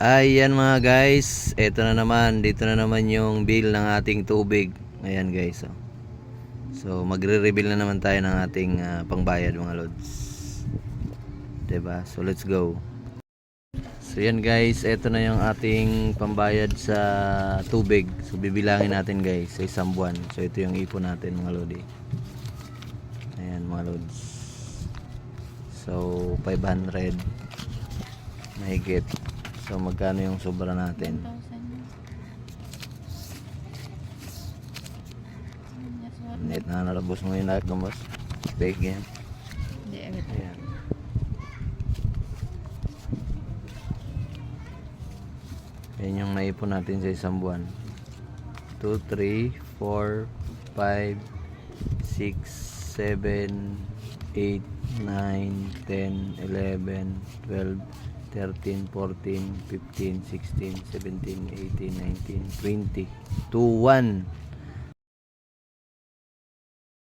Ayan mga guys, eto na naman, dito na naman yung bill ng ating tubig. Ayan guys, oh. So magre-reveal na naman tayo ng ating pangbayad mga lods. 'Di ba? So let's go. So yan guys, eto na yung ating pambayad sa tubig. So bibilangin natin guys sa isang buwan. So ito yung ipon natin mga lodi. Ayan mga lods. So 500 mahigit. So magkano yung sobra natin? 1,000. Net na nalabos mo yung lahat ng boss. Big yan. Ayan. Yan yung naipon natin sa isang buwan. 2, 3, 4, 5, 6, 7, 8, 9, 10, 11, 12, 13, 14, 15, 16, 17, 18, 19, 20, 21.